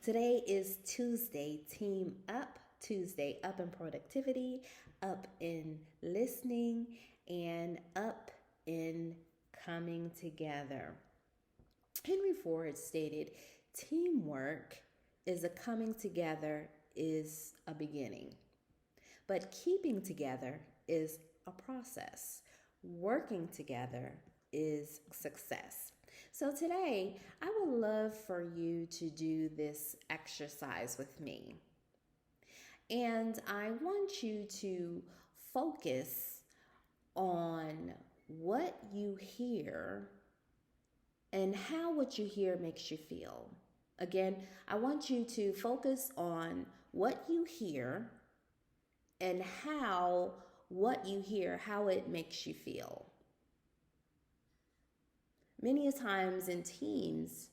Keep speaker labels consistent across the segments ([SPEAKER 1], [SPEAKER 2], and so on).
[SPEAKER 1] Today is Tuesday, Team Up Tuesday, up in productivity, up in listening, and up in coming together. Henry Ford stated, teamwork is a coming together is a beginning, but keeping together is a process. Working together is success. So today, I would love for you to do this exercise with me. And I want you to focus on what you hear and how what you hear makes you feel. Again, I want you to focus on what you hear and how what you hear, how it makes you feel. Many times in teams,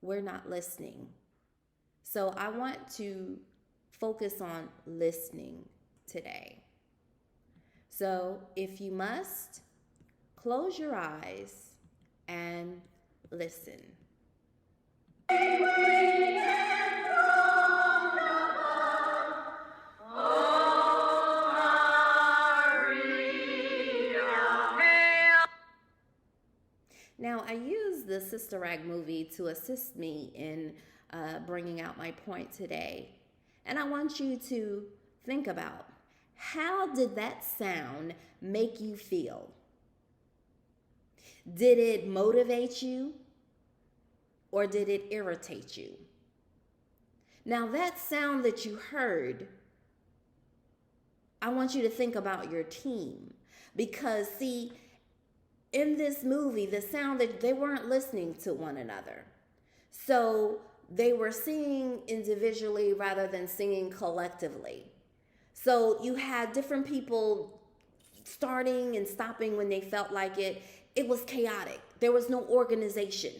[SPEAKER 1] we're not listening. So I want to focus on listening today. So if you must, close your eyes and listen. Now, I use the Sister Act movie to assist me in bringing out my point today. And I want you to think about, how did that sound make you feel? Did it motivate you or did it irritate you? Now, that sound that you heard, I want you to think about your team. Because, see, in this movie, the sound that they weren't listening to one another. So they were singing individually rather than singing collectively. So you had different people starting and stopping when they felt like it. It was chaotic. There was no organization.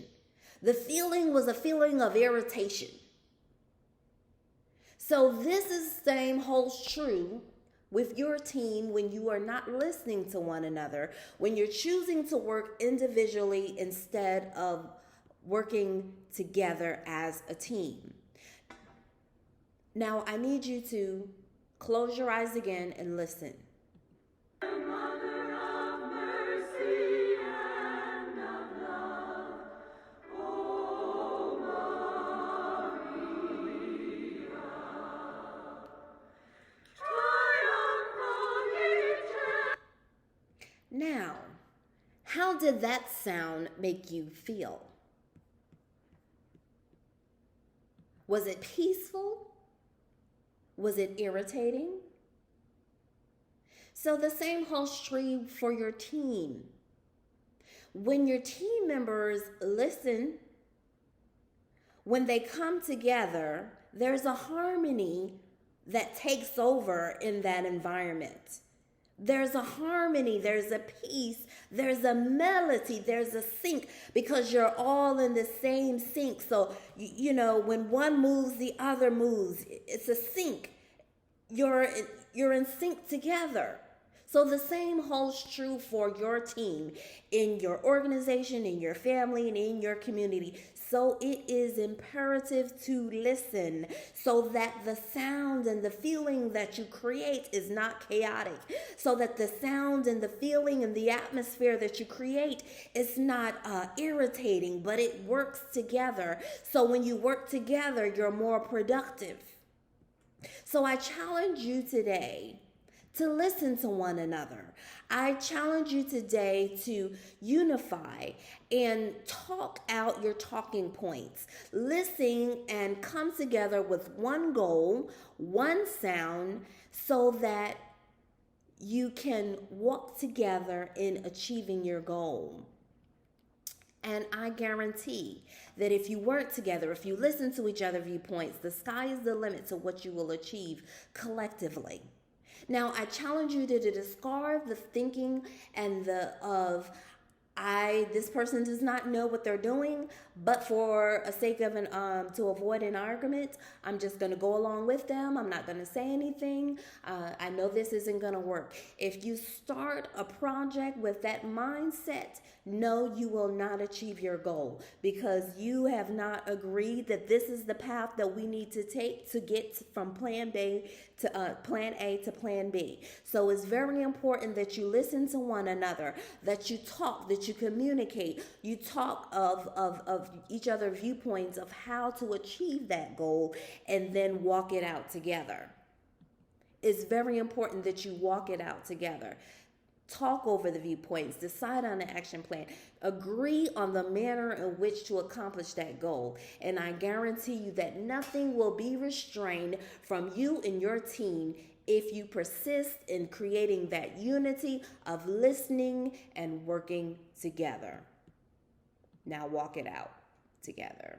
[SPEAKER 1] The feeling was a feeling of irritation. So this is the same holds true with your team when you are not listening to one another, when you're choosing to work individually instead of working together as a team. Now, I need you to close your eyes again and listen. Now, how did that sound make you feel? Was it peaceful? Was it irritating? So the same holds true for your team. When your team members listen, when they come together, there's a harmony that takes over in that environment. There's a harmony, there's a peace, there's a melody, there's a sync, because you're all in the same sync. So, you know, when one moves, the other moves. It's a sync. You're in sync together. So the same holds true for your team, in your organization, in your family, and in your community. So it is imperative to listen so that the sound and the feeling that you create is not chaotic. So that the sound and the feeling and the atmosphere that you create is not irritating, but it works together. So when you work together, you're more productive. So I challenge you today to listen to one another. I challenge you today to unify and talk out your talking points. Listen and come together with one goal, one sound, so that you can walk together in achieving your goal. And I guarantee that if you work together, if you listen to each other's viewpoints, the sky is the limit to what you will achieve collectively. Now, I challenge you to discard the thinking and This person does not know what they're doing, but for a sake of an to avoid an argument, I'm just going to go along with them. I'm not going to say anything. I know this isn't going to work. If you start a project with that mindset, no, you will not achieve your goal, because you have not agreed that this is the path that we need to take to get from plan B to plan A to plan B. So it's very important that you listen to one another, that you talk, that you communicate, you talk of each other's viewpoints of how to achieve that goal, and then walk it out together. It's very important that you walk it out together. Talk over the viewpoints, decide on an action plan, agree on the manner in which to accomplish that goal. And I guarantee you that nothing will be restrained from you and your team if you persist in creating that unity of listening and working together. Now walk it out together.